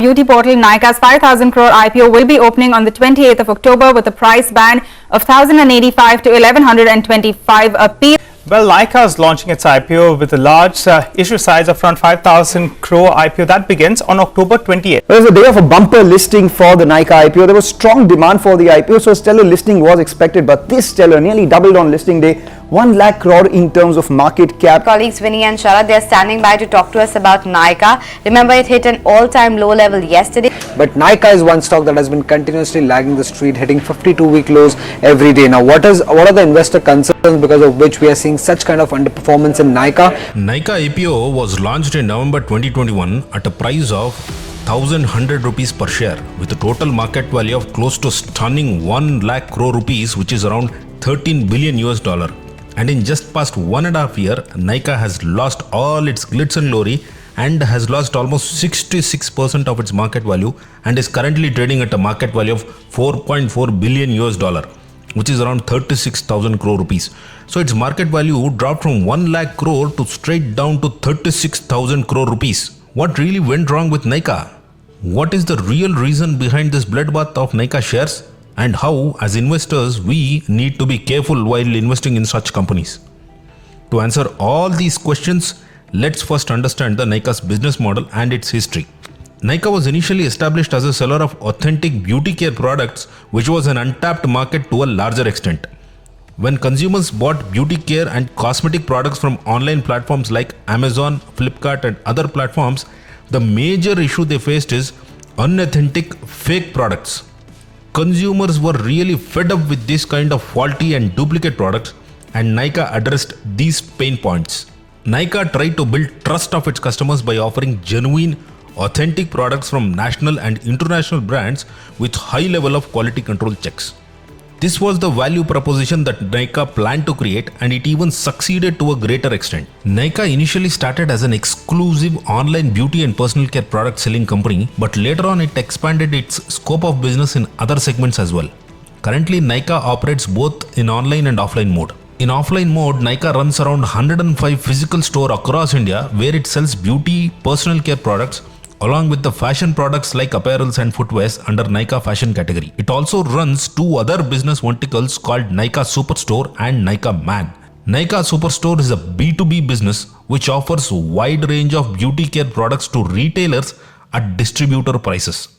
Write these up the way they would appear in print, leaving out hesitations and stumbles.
beauty portal, Nykaa's 5,000 crore IPO will be opening on the 28th of October with a price band of 1,085 to 1,125 a piece. Well, Nykaa is launching its IPO with a large issue size of around 5,000 crore IPO that begins on October 28th. It was a day of a bumper listing for the Nykaa IPO. There was strong demand for the IPO, so a stellar listing was expected, but this stellar nearly doubled on listing day, 1 lakh crore in terms of market cap. Colleagues Vinny and Sharad, they are standing by to talk to us about Nykaa. Remember, it hit an all-time low level yesterday. But Nykaa is one stock that has been continuously lagging the street, hitting 52-week lows every day. Now, what are the investor concerns because of which we are seeing such kind of underperformance in Nykaa? Nykaa IPO was launched in November 2021 at a price of 1,100 rupees per share with a total market value of close to stunning 1 lakh crore rupees, which is around 13 billion US dollar. And in just past 1.5 years, Nykaa has lost all its glitz and glory and has lost almost 66% of its market value and is currently trading at a market value of 4.4 billion US dollar, which is around 36,000 crore rupees. So its market value dropped from 1 lakh crore to straight down to 36,000 crore rupees. What really went wrong with Nykaa? What is the real reason behind this bloodbath of Nykaa shares? And how, as investors, we need to be careful while investing in such companies? To answer all these questions, let's first understand the Nykaa's business model and its history. Nykaa was initially established as a seller of authentic beauty care products, which was an untapped market to a larger extent. When consumers bought beauty care and cosmetic products from online platforms like Amazon, Flipkart and other platforms, the major issue they faced is unauthentic fake products. Consumers were really fed up with this kind of faulty and duplicate products, and Nykaa addressed these pain points. Nykaa tried to build trust of its customers by offering genuine, authentic products from national and international brands with high level of quality control checks. This was the value proposition that Nykaa planned to create, and it even succeeded to a greater extent. Nykaa initially started as an exclusive online beauty and personal care product selling company, but later on it expanded its scope of business in other segments as well. Currently, Nykaa operates both in online and offline mode. In offline mode, Nykaa runs around 105 physical stores across India where it sells beauty, personal care products along with the fashion products like apparels and footwears under Nykaa fashion category. It also runs two other business verticals called Nykaa Superstore and Nykaa Man. Nykaa Superstore is a B2B business which offers a wide range of beauty care products to retailers at distributor prices.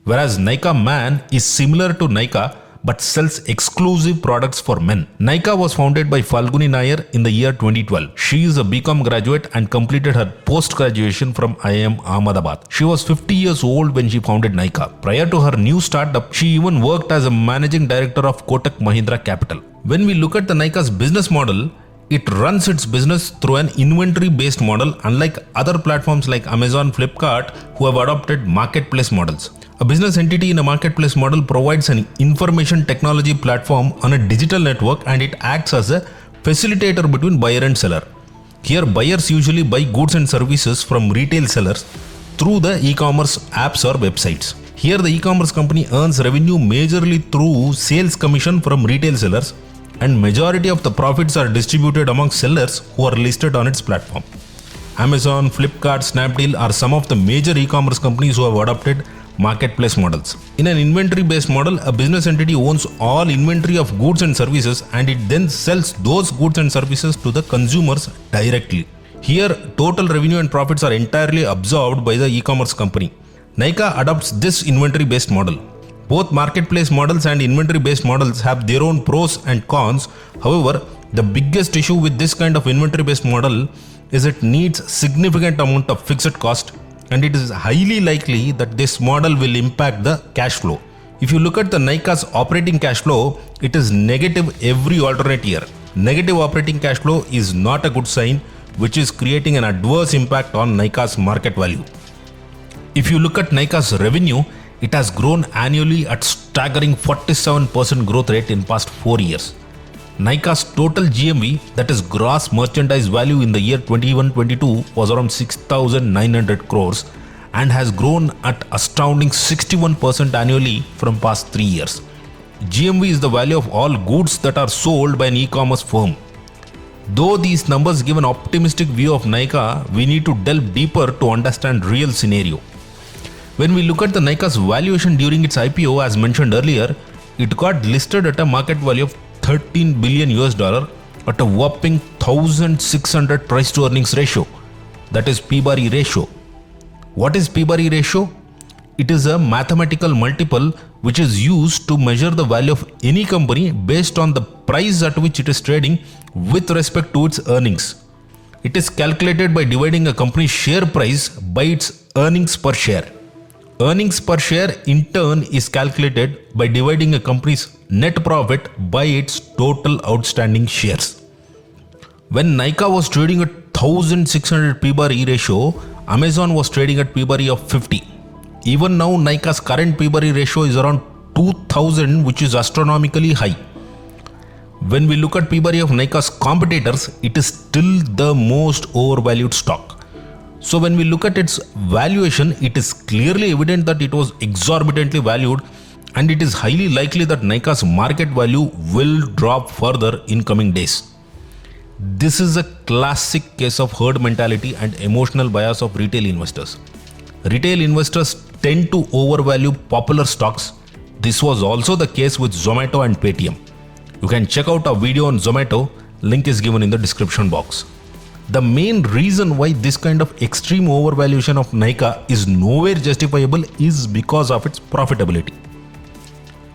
Whereas Nykaa Man is similar to Nykaa but sells exclusive products for men. Nykaa was founded by Falguni Nair in the year 2012. She is a BCom graduate and completed her post-graduation from IIM Ahmedabad. She was 50 years old when she founded Nykaa. Prior to her new startup, she even worked as a managing director of Kotak Mahindra Capital. When we look at the Nykaa's business model, it runs its business through an inventory-based model, unlike other platforms like Amazon, Flipkart, who have adopted marketplace models. A business entity in a marketplace model provides an information technology platform on a digital network, and it acts as a facilitator between buyer and seller. Here, buyers usually buy goods and services from retail sellers through the e-commerce apps or websites. Here, the e-commerce company earns revenue majorly through sales commission from retail sellers, and majority of the profits are distributed among sellers who are listed on its platform. Amazon, Flipkart, Snapdeal are some of the major e-commerce companies who have adopted marketplace models. In an inventory-based model, a business entity owns all inventory of goods and services, and it then sells those goods and services to the consumers directly. Here, total revenue and profits are entirely absorbed by the e-commerce company. Nykaa adopts this inventory-based model. Both marketplace models and inventory-based models have their own pros and cons. However, the biggest issue with this kind of inventory-based model is it needs significant amount of fixed cost, and it is highly likely that this model will impact the cash flow. If you look at the Nykaa's operating cash flow, it is negative every alternate year. Negative operating cash flow is not a good sign, which is creating an adverse impact on Nykaa's market value. If you look at Nykaa's revenue, it has grown annually at staggering 47% growth rate in past 4 years. Nykaa's total GMV, that is gross merchandise value, in the year 21-22 was around 6,900 crores and has grown at astounding 61% annually from past 3 years. GMV is the value of all goods that are sold by an e-commerce firm. Though these numbers give an optimistic view of Nykaa, we need to delve deeper to understand real scenario. When we look at the Nykaa's valuation during its IPO, as mentioned earlier, it got listed at a market value of 13 billion US dollar at a whopping 1600 price to earnings ratio, that is P/E ratio. What is P/E ratio? It is a mathematical multiple which is used to measure the value of any company based on the price at which it is trading with respect to its earnings. It is calculated by dividing a company's share price by its earnings per share. Earnings per share in turn is calculated by dividing a company's net profit by its total outstanding shares. When Nykaa was trading at 1600 P/E ratio, Amazon was trading at P/E of 50. Even now, Nykaa's current P/E ratio is around 2000, which is astronomically high. When we look at P/E of Nykaa's competitors, it is still the most overvalued stock. So when we look at its valuation, it is clearly evident that it was exorbitantly valued, and it is highly likely that Nykaa's market value will drop further in coming days. This is a classic case of herd mentality and emotional bias of retail investors. Retail investors tend to overvalue popular stocks. This was also the case with Zomato and Paytm. You can check out our video on Zomato, link is given in the description box. The main reason why this kind of extreme overvaluation of Nykaa is nowhere justifiable is because of its profitability.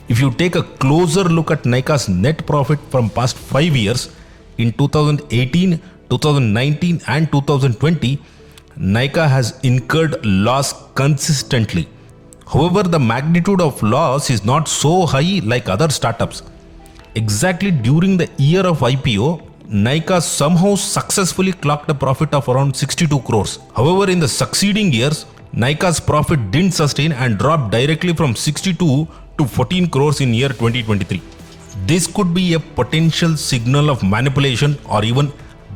If you take a closer look at Nykaa's net profit from past 5 years, in 2018, 2019 and 2020, Nykaa has incurred loss consistently. However, the magnitude of loss is not so high like other startups. Exactly during the year of IPO, Nykaa somehow successfully clocked a profit of around 62 crores. However, in the succeeding years, Nykaa's profit didn't sustain and dropped directly from 62 to 14 crores in year 2023. This could be a potential signal of manipulation or even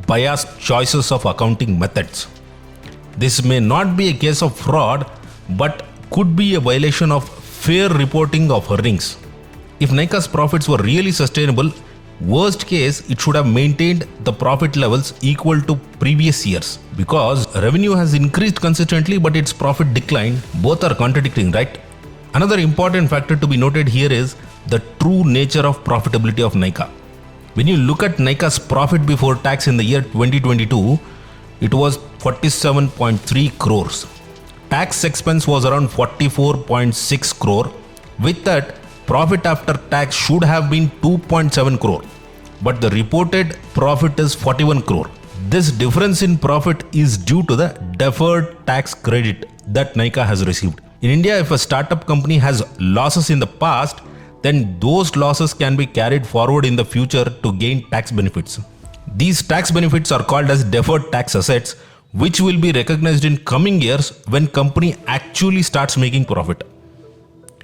biased choices of accounting methods. This may not be a case of fraud, but could be a violation of fair reporting of earnings. If Nykaa's profits were really sustainable, worst case, it should have maintained the profit levels equal to previous years. Because revenue has increased consistently but its profit declined, both are contradicting, right? Another important factor to be noted here is the true nature of profitability of Nykaa. When you look at Nykaa's profit before tax in the year 2022, it was 47.3 crores. Tax expense was around 44.6 crore. With that, profit after tax should have been 2.7 crore. But the reported profit is 41 crore. This difference in profit is due to the deferred tax credit that Nykaa has received. In India, if a startup company has losses in the past, then those losses can be carried forward in the future to gain tax benefits. These tax benefits are called as deferred tax assets, which will be recognized in coming years when company actually starts making profit.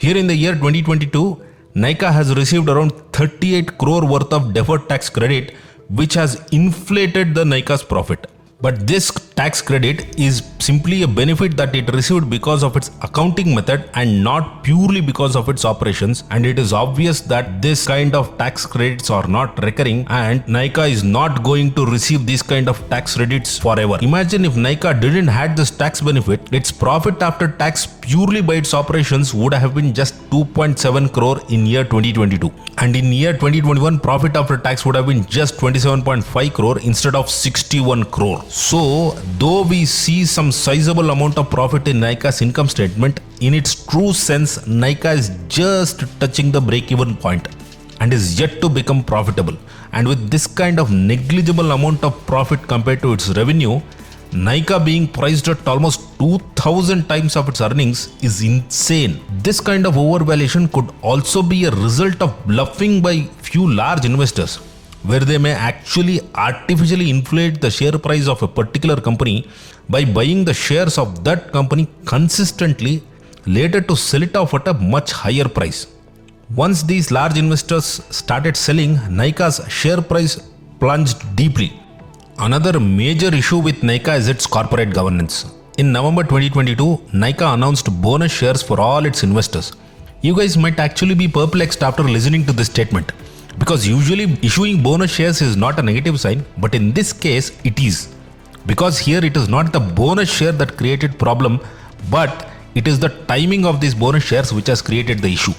Here in the year 2022, Nykaa has received around 38 crore worth of deferred tax credit, which has inflated the Nykaa's profit. But this tax credit is simply a benefit that it received because of its accounting method and not purely because of its operations, and it is obvious that this kind of tax credits are not recurring and Nykaa is not going to receive this kind of tax credits forever. Imagine if Nykaa didn't had this tax benefit, its profit after tax purely by its operations would have been just 2.7 crore in year 2022, and in year 2021 profit after tax would have been just 27.5 crore instead of 61 crore. So, though we see some sizable amount of profit in Nykaa's income statement, in its true sense, Nykaa is just touching the break-even point and is yet to become profitable. And with this kind of negligible amount of profit compared to its revenue, Nykaa being priced at almost 2000 times of its earnings is insane. This kind of overvaluation could also be a result of bluffing by few large investors, where they may actually artificially inflate the share price of a particular company by buying the shares of that company consistently, later to sell it off at a much higher price. Once these large investors started selling, Nykaa's share price plunged deeply. Another major issue with Nykaa is its corporate governance. In November 2022, Nykaa announced bonus shares for all its investors. You guys might actually be perplexed after listening to this statement, because usually issuing bonus shares is not a negative sign, but in this case it is. Because here it is not the bonus share that created problem, but It is the timing of these bonus shares which has created the issue.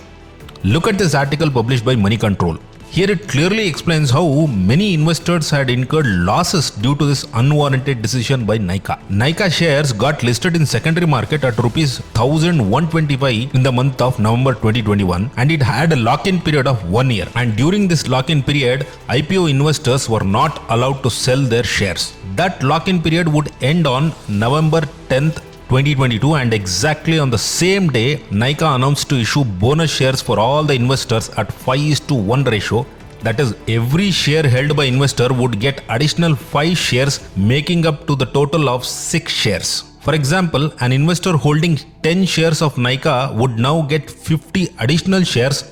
Look at this article published by Money Control. Here it clearly explains how many investors had incurred losses due to this unwarranted decision by Nykaa. Nykaa shares got listed in secondary market at rupees 1,125 in the month of November 2021, and it had a lock-in period of 1 year. And during this lock-in period, IPO investors were not allowed to sell their shares. That lock-in period would end on November 10th, 2022, and exactly on the same day, Nykaa announced to issue bonus shares for all the investors at 5:1 ratio. That is, every share held by investor would get additional 5 shares, making up to the total of 6 shares. For example, an investor holding 10 shares of Nykaa would now get 50 additional shares,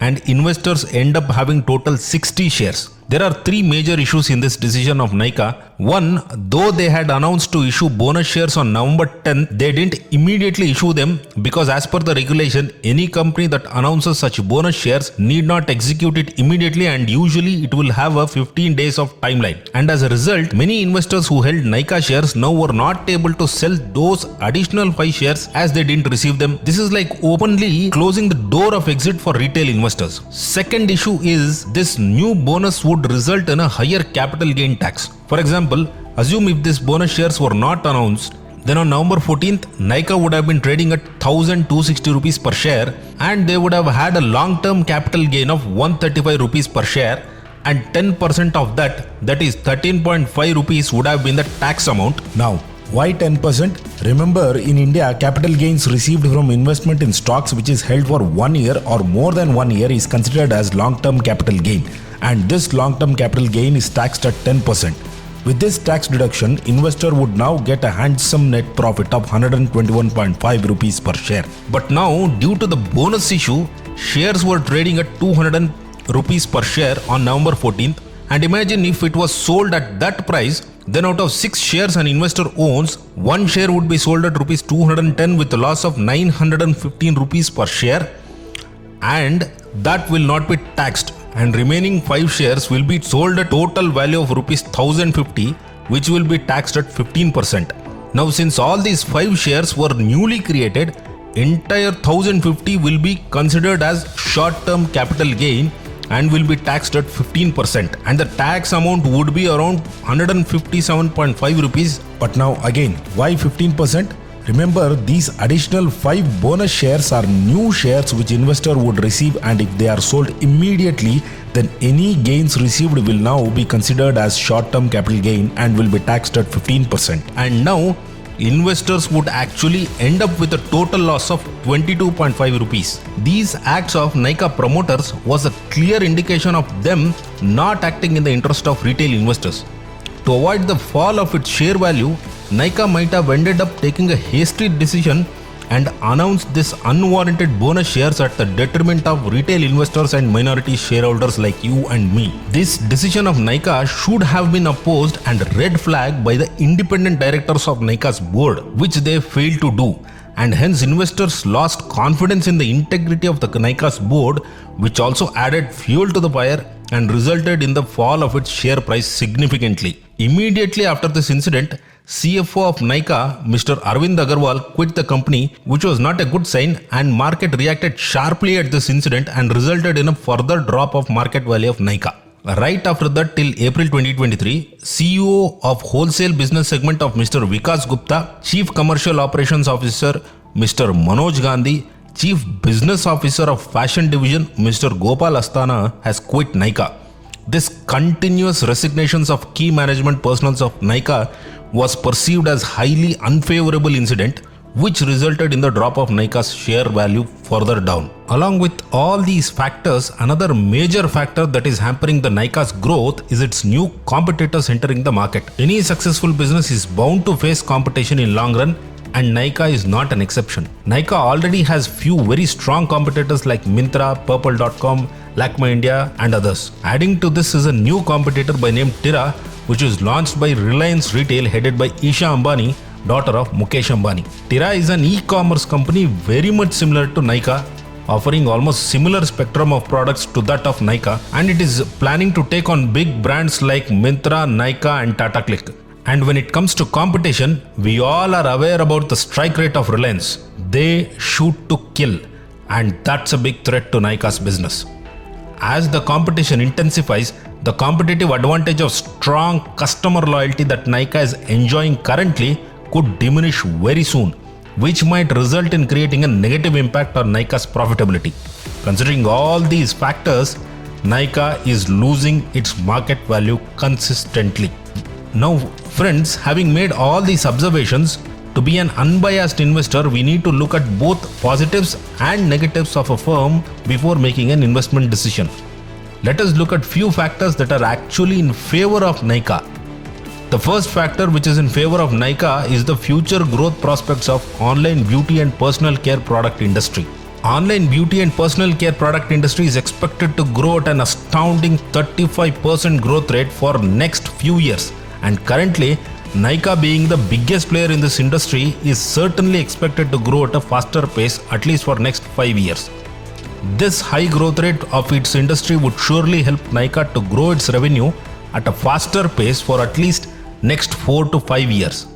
and investors end up having total 60 shares. There are 3 major issues in this decision of Nykaa. One, though they had announced to issue bonus shares on November 10th, they didn't immediately issue them because as per the regulation, any company that announces such bonus shares need not execute it immediately, and usually it will have a 15 days of timeline. And as a result, many investors who held Nykaa shares now were not able to sell those additional 5 shares as they didn't receive them. This is like openly closing the door of exit for retail investors. Second issue is this new bonus would result in a higher capital gain tax. For example, assume if these bonus shares were not announced, then on November 14th, Nykaa would have been trading at 1,260 rupees per share, and they would have had a long-term capital gain of 135 rupees per share, and 10% of that, that is 13.5 rupees, would have been the tax amount. Now, why 10%? Remember, in India, capital gains received from investment in stocks which is held for 1 year or more than 1 year is considered as long-term capital gain, and this long-term capital gain is taxed at 10%. With this tax deduction, investor would now get a handsome net profit of 121.5 rupees per share. But now, due to the bonus issue, shares were trading at 200 rupees per share on November 14th, and imagine if it was sold at that price, then out of 6 shares an investor owns, 1 share would be sold at rupees 210 with a loss of 915 rupees per share, and that will not be taxed, and remaining 5 shares will be sold at total value of rupees 1050, which will be taxed at 15%. Now, since all these 5 shares were newly created, entire 1050 will be considered as short-term capital gain and will be taxed at 15%, and the tax amount would be around 157.5 rupees. But now again, why 15%? Remember, these additional 5 bonus shares are new shares which investor would receive, and if they are sold immediately, then any gains received will now be considered as short-term capital gain and will be taxed at 15%. And now, investors would actually end up with a total loss of 22.5 rupees. These acts of Nykaa promoters was a clear indication of them not acting in the interest of retail investors. To avoid the fall of its share value, Nykaa might have ended up taking a hasty decision and announced this unwarranted bonus shares at the detriment of retail investors and minority shareholders like you and me. This decision of Nykaa should have been opposed and red flagged by the independent directors of Nykaa's board, which they failed to do, and hence investors lost confidence in the integrity of the Nykaa's board, which also added fuel to the fire and resulted in the fall of its share price significantly. Immediately after this incident, CFO of Nykaa, Mr. Arvind Agarwal, quit the company, which was not a good sign, and market reacted sharply at this incident and resulted in a further drop of market value of Nykaa. Right after that, till April 2023, CEO of Wholesale Business Segment of Mr. Vikas Gupta, Chief Commercial Operations Officer Mr. Manoj Gandhi, Chief Business Officer of Fashion Division Mr. Gopal Asthana has quit Nykaa. This continuous resignations of key management personnel of Nykaa was perceived as highly unfavorable incident, which resulted in the drop of Nykaa's share value further down. Along with all these factors, another major factor that is hampering the Nykaa's growth is its new competitors entering the market. Any successful business is bound to face competition in long run, and Nykaa is not an exception. Nykaa already has few very strong competitors like Myntra, Purple.com, Lakme India and others. Adding to this is a new competitor by name Tira, which was launched by Reliance Retail headed by Isha Ambani, daughter of Mukesh Ambani. Tira is an e-commerce company very much similar to Nykaa, offering almost similar spectrum of products to that of Nykaa, and it is planning to take on big brands like Myntra, Nykaa and Tata Click. And when it comes to competition, we all are aware about the strike rate of Reliance. they shoot to kill, and that's a big threat to Nykaa's business. As the competition intensifies, the competitive advantage of strong customer loyalty that Nykaa is enjoying currently could diminish very soon, which might result in creating a negative impact on Nykaa's profitability. Considering all these factors, Nykaa is losing its market value consistently. Now, friends, having made all these observations, to be an unbiased investor, we need to look at both positives and negatives of a firm before making an investment decision. Let us look at few factors that are actually in favor of Nykaa. The first factor which is in favor of Nykaa is the future growth prospects of online beauty and personal care product industry. Online beauty and personal care product industry is expected to grow at an astounding 35% growth rate for next few years, and currently Nykaa, being the biggest player in this industry, is certainly expected to grow at a faster pace at least for next 5 years. This high growth rate of its industry would surely help Nykaa to grow its revenue at a faster pace for at least next 4 to 5 years.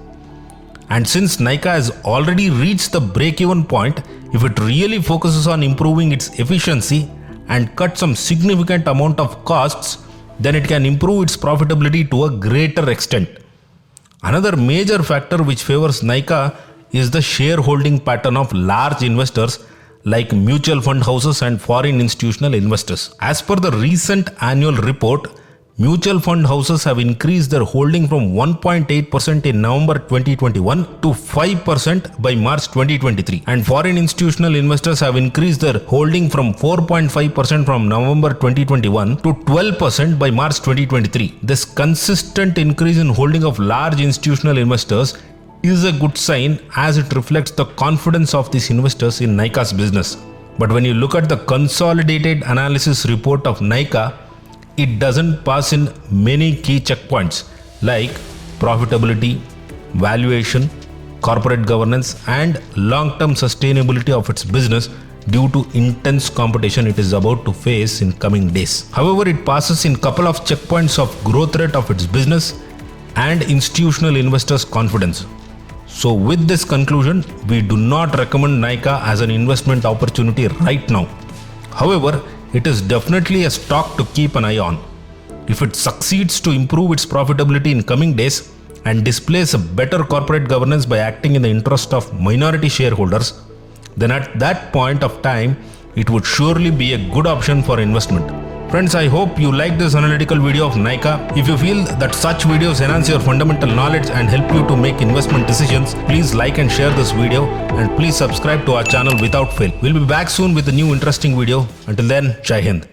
And since Nykaa has already reached the break-even point, if it really focuses on improving its efficiency and cut some significant amount of costs, then it can improve its profitability to a greater extent. Another major factor which favors Nykaa is the shareholding pattern of large investors like mutual fund houses and foreign institutional investors. As per the recent annual report, mutual fund houses have increased their holding from 1.8% in November 2021 to 5% by March 2023, and foreign institutional investors have increased their holding from 4.5% from November 2021 to 12% by March 2023. This consistent increase in holding of large institutional investors is a good sign, as it reflects the confidence of these investors in Nykaa's business. But when you look at the consolidated analysis report of Nykaa, it doesn't pass in many key checkpoints like profitability, valuation, corporate governance, and long-term sustainability of its business due to intense competition it is about to face in coming days. However, it passes in couple of checkpoints of growth rate of its business and institutional investors' confidence. So with this conclusion, we do not recommend Nykaa as an investment opportunity right now. However, it is definitely a stock to keep an eye on. If it succeeds to improve its profitability in coming days and displays a better corporate governance by acting in the interest of minority shareholders, then at that point of time, it would surely be a good option for investment. Friends, I hope you like this analytical video of Nykaa. If you feel that such videos enhance your fundamental knowledge and help you to make investment decisions, please like and share this video, and please subscribe to our channel without fail. We'll be back soon with a new interesting video. Until then, Jai Hind.